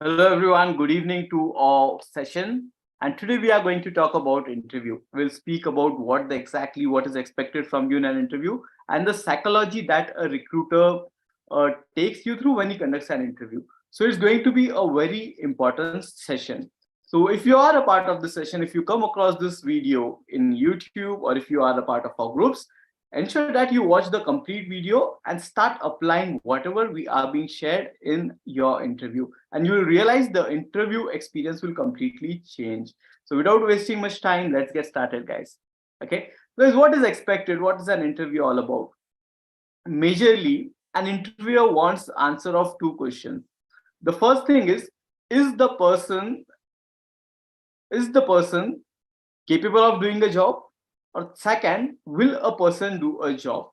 Hello everyone, good evening to our session. And today we are going to talk about interview. We'll speak about what is expected from you in an interview and the psychology that a recruiter takes you through when he conducts an interview. So it's going to be a very important session. So if you are a part of the session, if you come across this video in YouTube or if you are a part of our groups, ensure that you watch the complete video and start applying whatever we are being shared in your interview, and you will realize the interview experience will completely change. So without wasting much time, let's get started, guys. Okay, so what is expected? What is an interview all about? Majorly, an interviewer wants answer of two questions. The first thing is the person is the person capable of doing a job? Or second, will a person do a job?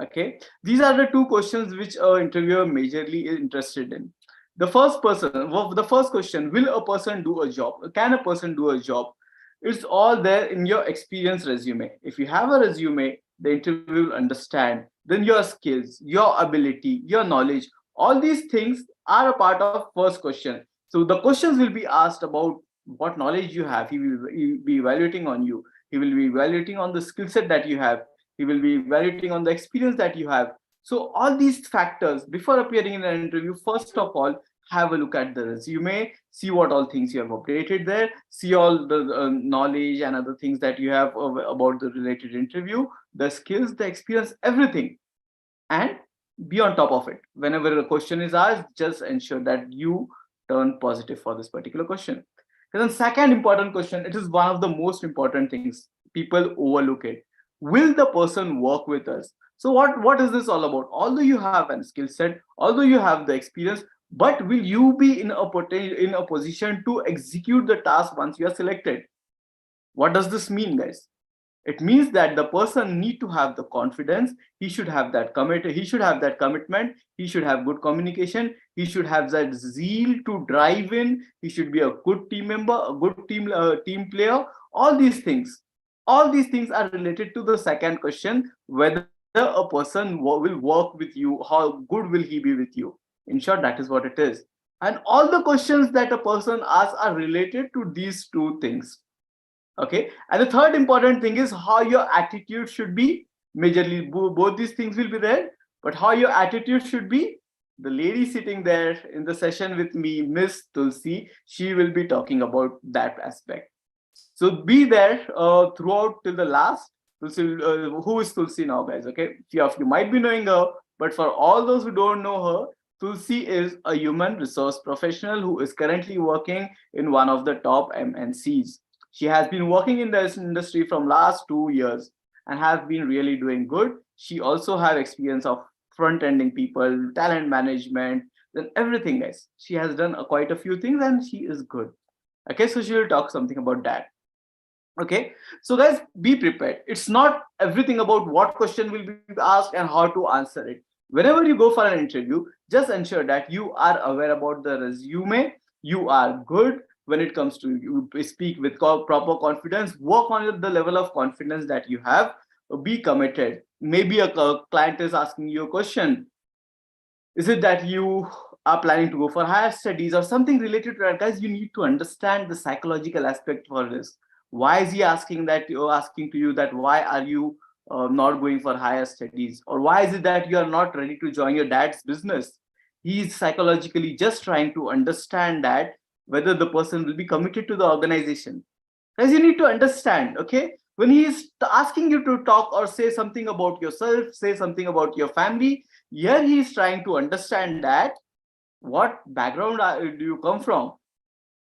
Okay, these are the two questions which a interviewer majorly is interested in. The first question, will a person do a job? Can a person do a job? It's all there in your experience resume. If you have a resume, the interview will understand. Then your skills, your ability, your knowledge, all these things are a part of first question. So the questions will be asked about what knowledge you have. He will be evaluating on you. He will be evaluating on the skill set that you have. He will be evaluating on the experience that you have. So all these factors, before appearing in an interview, first of all, have a look at the resume, see what all things you have updated there, see all the knowledge and other things that you have about the related interview, the skills, the experience, everything, and be on top of it. Whenever a question is asked, just ensure that you turn positive for this particular question. And then second important question, it is one of the most important things. People overlook it. Will the person work with us? So what is this all about? Although you have a skill set, although you have the experience, but will you be in a position to execute the task once you are selected? What does this mean, guys? It means that the person need to have the confidence. He should have that commitment. He should have good communication. He should have that zeal to drive in. He should be a good team member, a good team player. All these things are related to the second question, whether a person will work with you, how good will he be with you. In short, that is what it is. And all the questions that a person asks are related to these two things. Okay, and the third important thing is how your attitude should be. Majorly, both these things will be there, but how your attitude should be. The lady sitting there in the session with me, Miss Tulsi, she will be talking about that aspect. So be there throughout till the last. Tulsi, who is Tulsi now, guys? Okay, few of you might be knowing her, but for all those who don't know her, Tulsi is a human resource professional who is currently working in one of the top MNCs. She has been working in this industry from last 2 years and has been really doing good. She also have experience of front ending people, talent management, then everything, guys. She has done quite a few things and she is good. Okay, so she will talk something about that. Okay, so guys, be prepared. It's not everything about what question will be asked and how to answer it. Whenever you go for an interview, just ensure that you are aware about the resume. You are good when it comes to you speak with proper confidence. Work on the level of confidence that you have. Be committed. Maybe a client is asking you a question. Is it that you are planning to go for higher studies or something related to that? Guys, you need to understand the psychological aspect for this. Why is he asking that? You're asking to you that why are you not going for higher studies, or why is it that you are not ready to join your dad's business? He is psychologically just trying to understand that whether the person will be committed to the organization. Guys, you need to understand, okay, when he is asking you to talk or say something about yourself, say something about your family, here he is trying to understand that what background do you come from?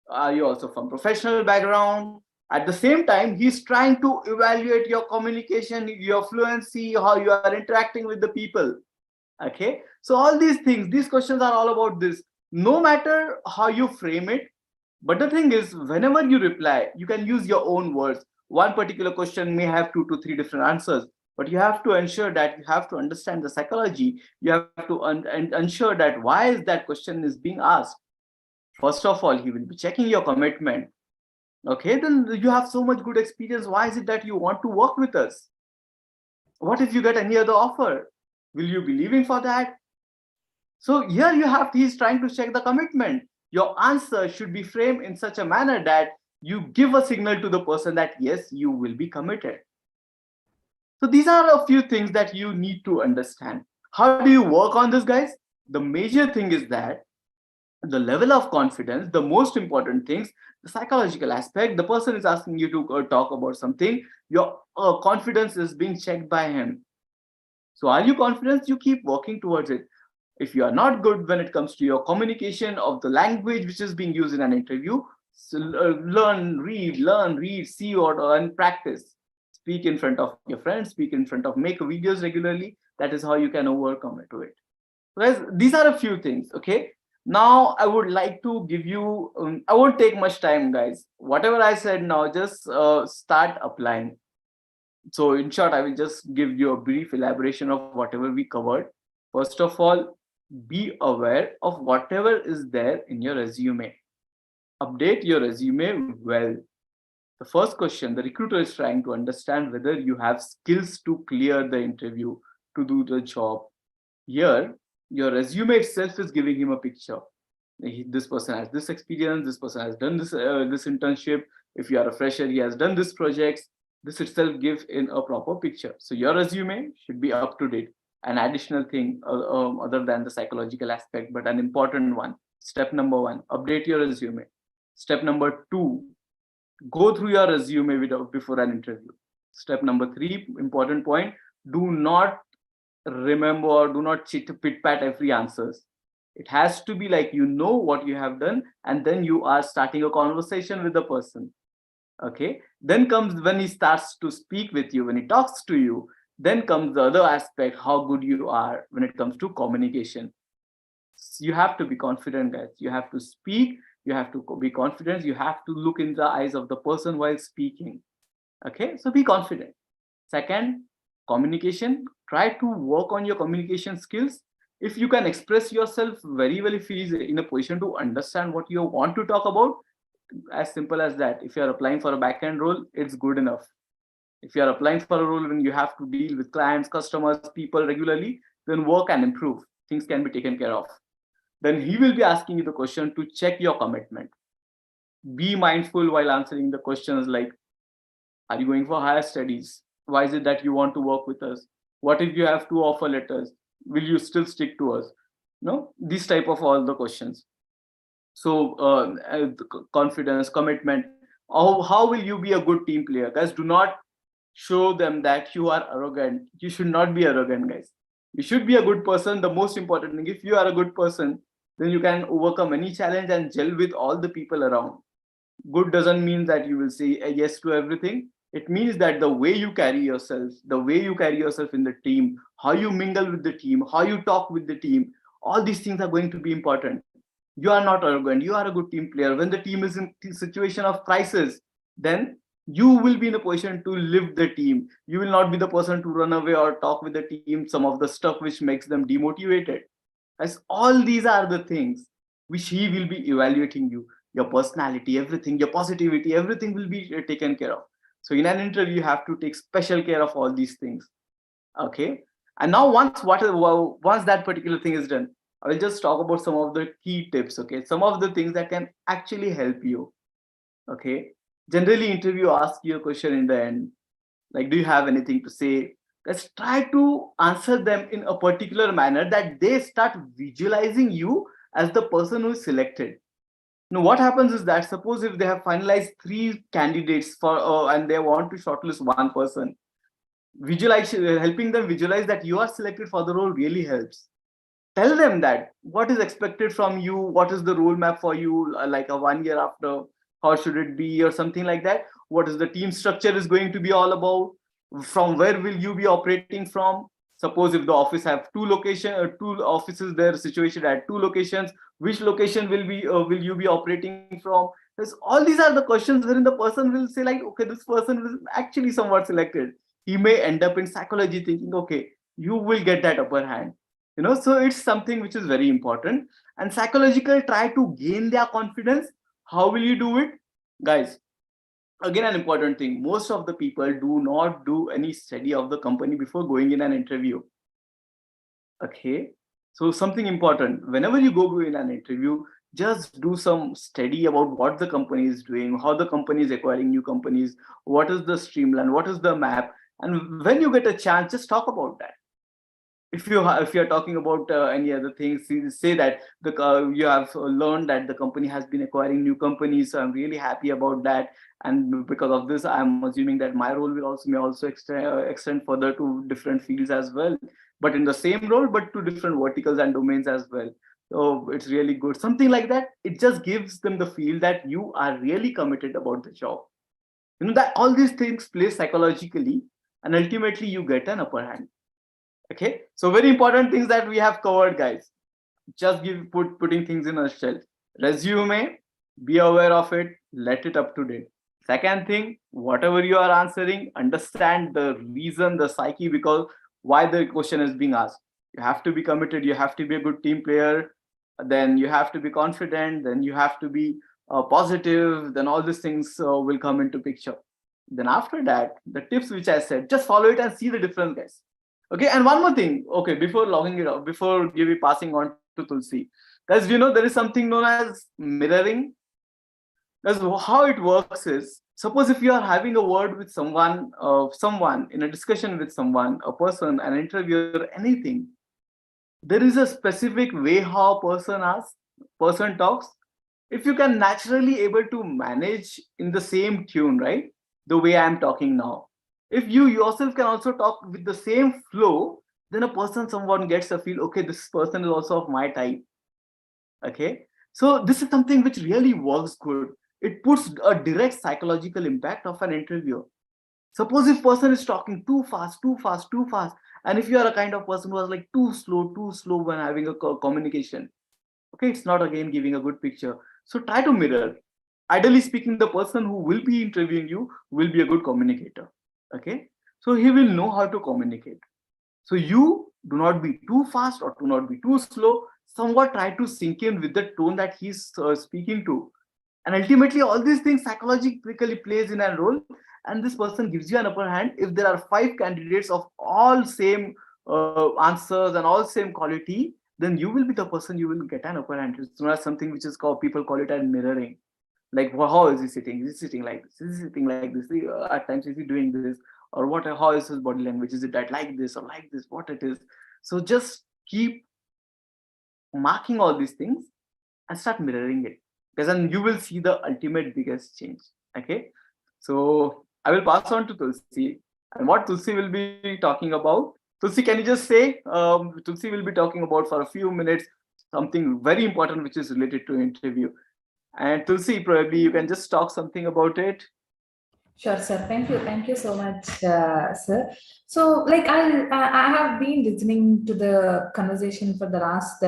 Are you also from professional background? At the same time, he's trying to evaluate your communication, your fluency, how you are interacting with the people. Okay, so all these things, these questions are all about this. No matter how you frame it, but the thing is, whenever you reply, you can use your own words. One particular question may have 2 to 3 different answers, but you have to ensure that you have to understand the psychology. You have to ensure that why is that question is being asked. First of all, he will be checking your commitment. Okay, then you have so much good experience. Why is it that you want to work with us? What if you get any other offer? Will you be leaving for that? So here you have, he's trying to check the commitment. Your answer should be framed in such a manner that you give a signal to the person that yes, you will be committed. So these are a few things that you need to understand. How do you work on this, guys? The major thing is that the level of confidence, the most important things, the psychological aspect, the person is asking you to talk about something, your confidence is being checked by him. So are you confident? You keep working towards it. If you are not good when it comes to your communication of the language which is being used in an interview, so learn, read, see or and practice. Speak in front of your friends, speak in front of, make videos regularly. That is how you can overcome it to it. Guys, these are a few things. Okay. Now I would like to give you. I won't take much time, guys. Whatever I said now, just start applying. So in short, I will just give you a brief elaboration of whatever we covered. First of all, be aware of whatever is there in your resume. Update your resume well. The first question, the recruiter is trying to understand whether you have skills to clear the interview, to do the job. Here, your resume itself is giving him a picture. This person has this experience, this person has done this internship. If you are a fresher, he has done this projects. This itself gives in a proper picture. So your resume should be up to date. An additional thing other than the psychological aspect, but an important one. Step number one, update your resume. Step number two, go through your resume before an interview. Step number three, important point, do not remember or do not pit pat every answers. It has to be like you know what you have done, and then you are starting a conversation with the person. Okay, then comes when he starts to speak with you, when he talks to you, then comes the other aspect, how good you are when it comes to communication. You have to be confident, guys. You have to speak, you have to be confident, you have to look in the eyes of the person while speaking. Okay, so be confident. Second, communication. Try to work on your communication skills. If you can express yourself very well, if he is in a position to understand what you want to talk about, as simple as that. If you are applying for a back-end role, it's good enough. If you are applying for a role when you have to deal with clients, customers, people regularly, then work and improve. Things can be taken care of. Then he will be asking you the question to check your commitment. Be mindful while answering the questions like, are you going for higher studies? Why is it that you want to work with us? What if you have two offer letters? Will you still stick to us? No, these type of all the questions. So confidence, commitment. How will you be a good team player? Guys, do not show them that you are arrogant. You should not be arrogant, guys. You should be a good person. The most important thing, if you are a good person, then you can overcome any challenge and gel with all the people around. Good doesn't mean that you will say a yes to everything. It means that the way you carry yourself, the way you carry yourself in the team, how you mingle with the team, how you talk with the team, all these things are going to be important. You are not arrogant, you are a good team player. When the team is in situation of crisis, then you will be in a position to lift the team. You will not be the person to run away or talk with the team some of the stuff which makes them demotivated. As all these are the things which he will be evaluating you, your personality, everything, your positivity, everything will be taken care of. So in an interview, you have to take special care of all these things. Okay. And now once that particular thing is done, I will just talk about some of the key tips. Okay. Some of the things that can actually help you. Okay. Generally, interview asks you a question in the end, like, do you have anything to say? Let's try to answer them in a particular manner that they start visualizing you as the person who is selected. Now, what happens is that suppose if they have finalized three candidates for and they want to shortlist one person, visualize helping them visualize that you are selected for the role really helps. Tell them that what is expected from you, what is the roadmap for you, like a 1 year after, how should it be or something like that. What is the team structure is going to be all about, from where will you be operating from. Suppose if the office have two offices, they're situated at two locations, which location will you be operating from. There's all these are the questions wherein the person will say like, okay, this person is actually somewhat selected. He may end up in psychology thinking, okay, you will get that upper hand. So it's something which is very important. And psychological try to gain their confidence. How will you do it, guys? Again, an important thing, most of the people do not do any study of the company before going in an interview. Okay, so something important, whenever you go in an interview, just do some study about what the company is doing, how the company is acquiring new companies, what is the streamline, what is the map. And when you get a chance, just talk about that. If you're talking about any other things, say that you have learned that the company has been acquiring new companies, so I'm really happy about that, and because of this I'm assuming that my role will also may also extend further to different fields as well, but in the same role but to different verticals and domains as well. So it's really good, something like that. It just gives them the feel that you are really committed about the job, that all these things play psychologically, and ultimately you get an upper hand. Okay, so very important things that we have covered, guys. Just putting things in a shell. Resume, be aware of it, let it up to date. Second thing, whatever you are answering, understand the reason, the psyche, because why the question is being asked. You have to be committed, you have to be a good team player, then you have to be confident, then you have to be positive, then all these things will come into picture. Then after that, the tips which I said, just follow it and see the difference, guys. Okay, and one more thing. Okay, before logging it off, before giving passing on to Tulsi, guys, there is something known as mirroring. Because how it works is, suppose if you are having a word with someone in a discussion with someone, a person, an interviewer, anything, there is a specific way how person talks. If you can naturally able to manage in the same tune, right, the way I'm talking now, if you yourself can also talk with the same flow, then a person, someone gets a feel, okay, this person is also of my type. Okay, so this is something which really works good. It puts a direct psychological impact of an interviewer. Suppose if person is talking too fast, too fast, too fast, and if you are a kind of person who is like too slow when having a communication, okay, it's not again giving a good picture. So try to mirror. Ideally speaking, the person who will be interviewing you will be a good communicator. Okay, so he will know how to communicate. So you do not be too fast or do not be too slow. Somewhat try to sink in with the tone that he's speaking to, and ultimately all these things psychologically plays in a role, and this person gives you an upper hand. If there are five candidates of all same answers and all same quality, then you will be the person, you will get an upper hand. It's not something which is called, people call it as mirroring. Like, well, how is he sitting? Is he sitting like this? Is he sitting like this? At times is he doing this, or what? How is his body language? Is it that like this or like this, what it is? So just keep marking all these things and start mirroring it, because then you will see the ultimate biggest change. Okay, so I will pass on to Tulsi, and what Tulsi will be talking about. Tulsi, can you just say, Tulsi will be talking about for a few minutes something very important which is related to interview. And Tulsi, probably you can just talk something about it. Sure, sir. Thank you. Thank you so much, sir. So, like, I have been listening to the conversation for the last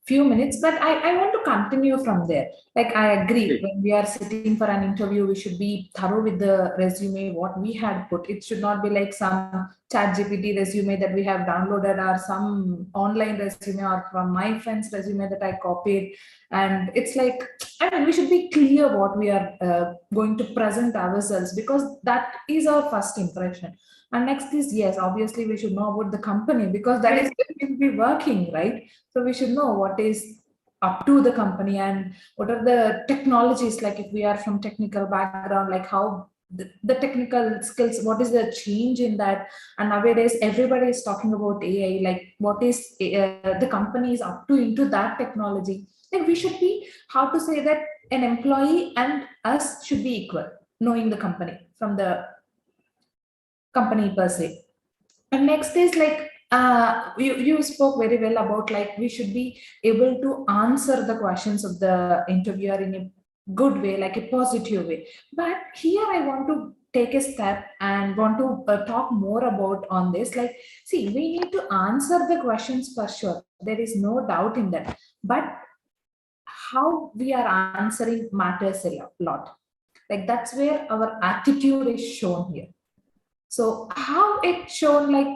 few minutes, but I want to continue from there. Like, I agree. Okay. When we are sitting for an interview, we should be thorough with the resume, what we had put. It should not be like some chat GPT resume that we have downloaded, or some online resume, or from my friend's resume that I copied. And it's like, I mean, we should be clear what we are going to present ourselves, because that is our first impression. And next is, yes, obviously we should know about the company, because that is where we will be working, right? So we should know what is up to the company, and what are the technologies, like if we are from technical background, like how the technical skills, what is the change in that. And nowadays everybody is talking about AI, like what is the company is up to into that technology. Like we should be, how to say that, an employee and us should be equal, knowing the company from the company per se. And next is like, you spoke very well about, like, we should be able to answer the questions of the interviewer in a good way, like a positive way. But here I want to take a step and want to talk more about on this. Like, see, we need to answer the questions for sure. There is no doubt in that. But how we are answering matters a lot. Like that's where our attitude is shown here. So how it's shown, like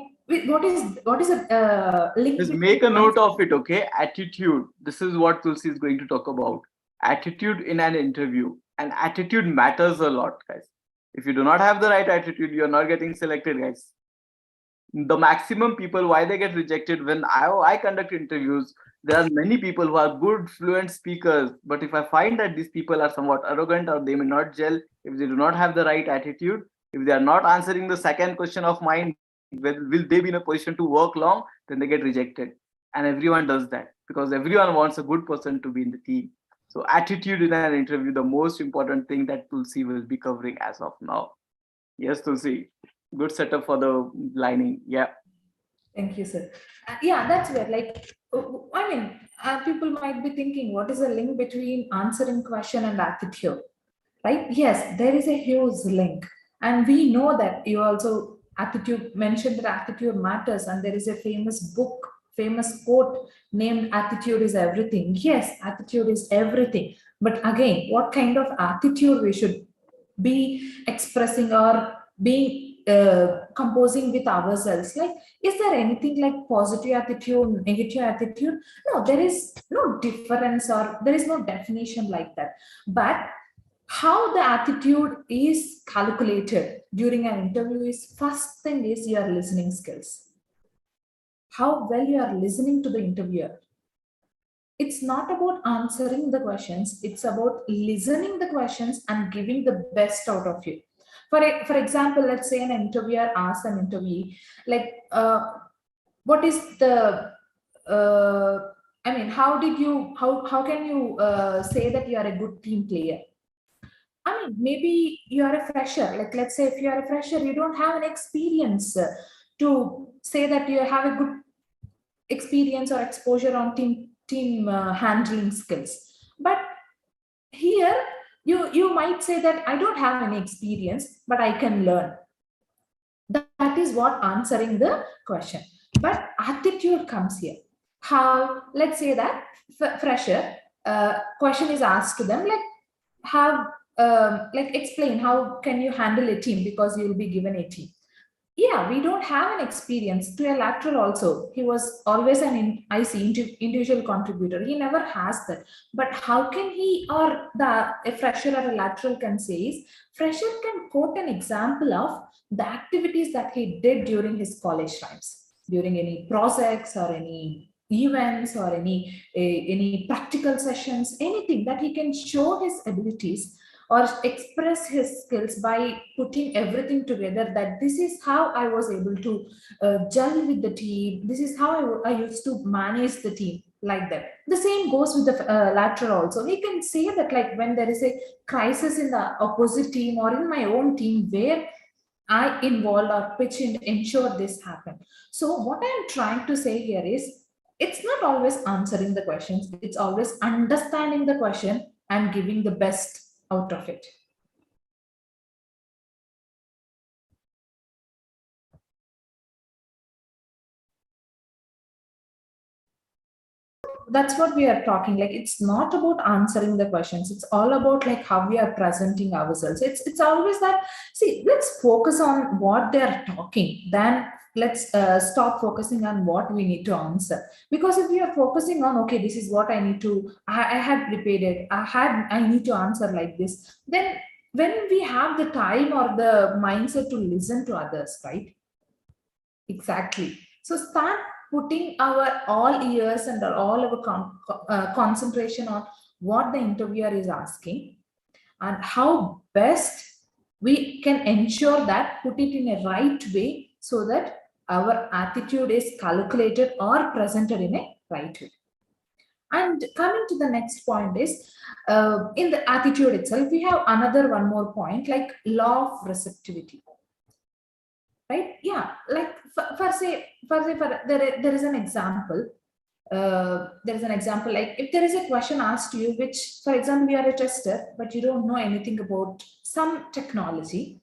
what is a link Just between make a note answer. of it, okay? Attitude. This is what Tulsi is going to talk about. Attitude in an interview. And attitude matters a lot, guys. If you do not have the right attitude, you're not getting selected, guys. The maximum people, why they get rejected, when I conduct interviews, there are many people who are good fluent speakers, but if I find that these people are somewhat arrogant, or they may not gel, if they do not have the right attitude, if they are not answering the second question of mine, will they be in a position to work long, then they get rejected. And everyone does that because everyone wants a good person to be in the team. So attitude in an interview, the most important thing that Tulsi will be covering as of now. Yes, Tulsi, good setup for the lining. Yeah. Thank you, sir. Yeah, that's where, like, I mean, people might be thinking, what is the link between answering question and attitude? Right? Yes, there is a huge link. And we know that you also attitude mentioned that attitude matters, and there is a famous book, famous quote named Attitude is Everything. Yes, attitude is everything. But again, what kind of attitude we should be expressing or being composing with ourselves? Like, is there anything like positive attitude, negative attitude? No, there is no difference or there is no definition like that. But how the attitude is calculated during an interview is, first thing is your listening skills, how well you are listening to the interviewer. It's not about answering the questions, it's about listening the questions and giving the best out of you. For example, let's say an interviewer asks an interviewee, like, what is the uh, I mean, how did you how can you say that you are a good team player? I mean, maybe you are a fresher. Like, let's say if you are a fresher, you don't have an experience to say that you have a good experience or exposure on team handling skills. But here, you might say that I don't have any experience, but I can learn. That is what answering the question. But attitude comes here. How, let's say that fresher, question is asked to them, like, have like, explain how can you handle a team, because you will be given a team. Yeah, we don't have an experience. To a lateral also, he was always an individual contributor, he never has that. But how can he, or a fresher or a lateral can say is, fresher can quote an example of the activities that he did during his college times, during any projects or any events or any practical sessions, anything that he can show his abilities or express his skills by putting everything together, that this is how I was able to gel with the team, this is how I used to manage the team, like that. The same goes with the lateral also. We can say that, like, when there is a crisis in the opposite team or in my own team, where I involve or pitch in to ensure this happen. So what I'm trying to say here is, it's not always answering the questions, it's always understanding the question and giving the best out of it. That's what we are talking, like, it's not about answering the questions, it's all about like how we are presenting ourselves. It's always that, see, let's focus on what they're talking, then let's stop focusing on what we need to answer. Because if we are focusing on, okay, this is what I need to, I had prepared it, I need to answer like this, then when we have the time or the mindset to listen to others, right? Exactly. So start putting our all ears and all our concentration on what the interviewer is asking, and how best we can ensure that put it in a right way, so that our attitude is calculated or presented in a right way. And coming to the next point is, in the attitude itself, we have another one more point, like law of receptivity. Right? Yeah, like, there is an example. There is an example, like, if there is a question asked to you, which, for example, you are a tester but you don't know anything about some technology,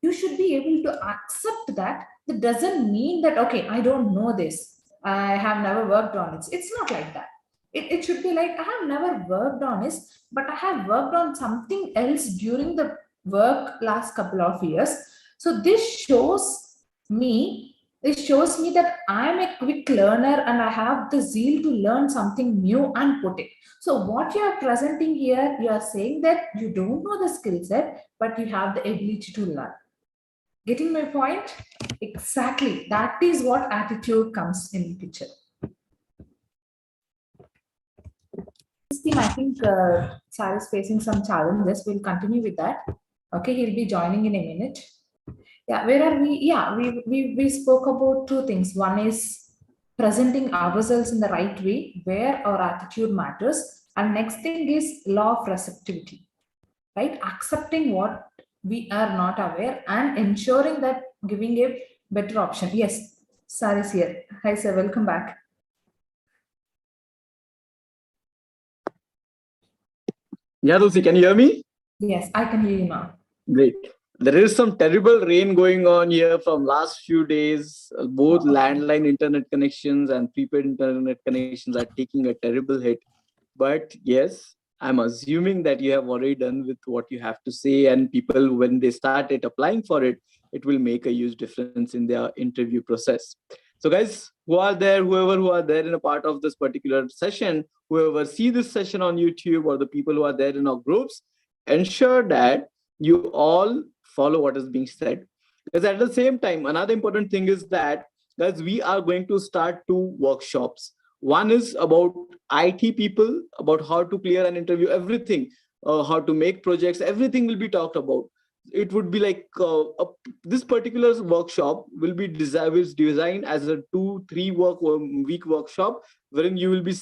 you should be able to accept that. That doesn't mean that, okay, I don't know this, I have never worked on it. It's not like that. It should be like, I have never worked on this, but I have worked on something else during the work last couple of years. So this shows me that I am a quick learner and I have the zeal to learn something new and put it. So what you are presenting here, you are saying that you don't know the skill set, but you have the ability to learn. Getting my point? Exactly. That is what attitude comes in the picture. This team, I think Sarah is facing some challenges. We'll continue with that. Okay, he'll be joining in a minute. Yeah, where are we? Yeah, we spoke about two things. One is presenting ourselves in the right way, where our attitude matters. And next thing is law of receptivity, right? Accepting what we are not aware and ensuring that giving a better option. Yes, Sarah is here. Hi, sir. Welcome back. Yeah, Tulsi, can you hear me? Yes, I can hear you now. Great. There is some terrible rain going on here from last few days. Both landline internet connections and prepaid internet connections are taking a terrible hit. But yes, I'm assuming that you have already done with what you have to say, and people, when they start it applying for it, it will make a huge difference in their interview process. So guys who are there, whoever who are there in a part of this particular session, whoever see this session on YouTube, or the people who are there in our groups, ensure that you all follow what is being said. Because at the same time, another important thing is that, guys, we are going to start two workshops. One is about IT people, about how to clear an interview, everything, how to make projects, everything will be talked about. It would be like this particular workshop will be designed as a 2-3 week workshop, wherein you will be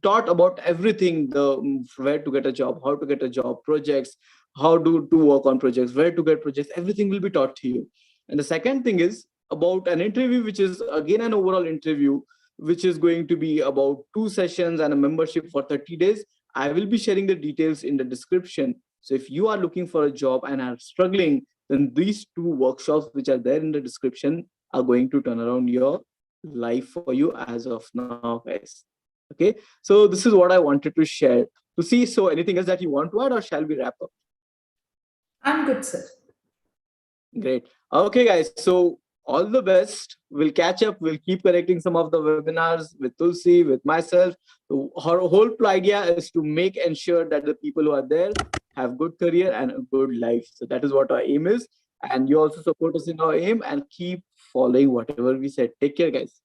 taught about everything: the where to get a job, how to get a job, projects, how to work on projects, where to get projects, everything will be taught to you. And the second thing is about an interview, which is again an overall interview, which is going to be about 2 sessions and a membership for 30 days. I will be sharing the details in the description. So if you are looking for a job and are struggling, then these two workshops, which are there in the description, are going to turn around your life for you as of now, guys. Okay, so this is what I wanted to share. To see, so anything else that you want to add, or shall we wrap up? I'm good, sir. Great. Okay, guys. So all the best. We'll catch up. We'll keep connecting some of the webinars with Tulsi, with myself. Our whole idea is to make ensure that the people who are there have good career and a good life. So that is what our aim is. And you also support us in our aim and keep following whatever we said. Take care, guys.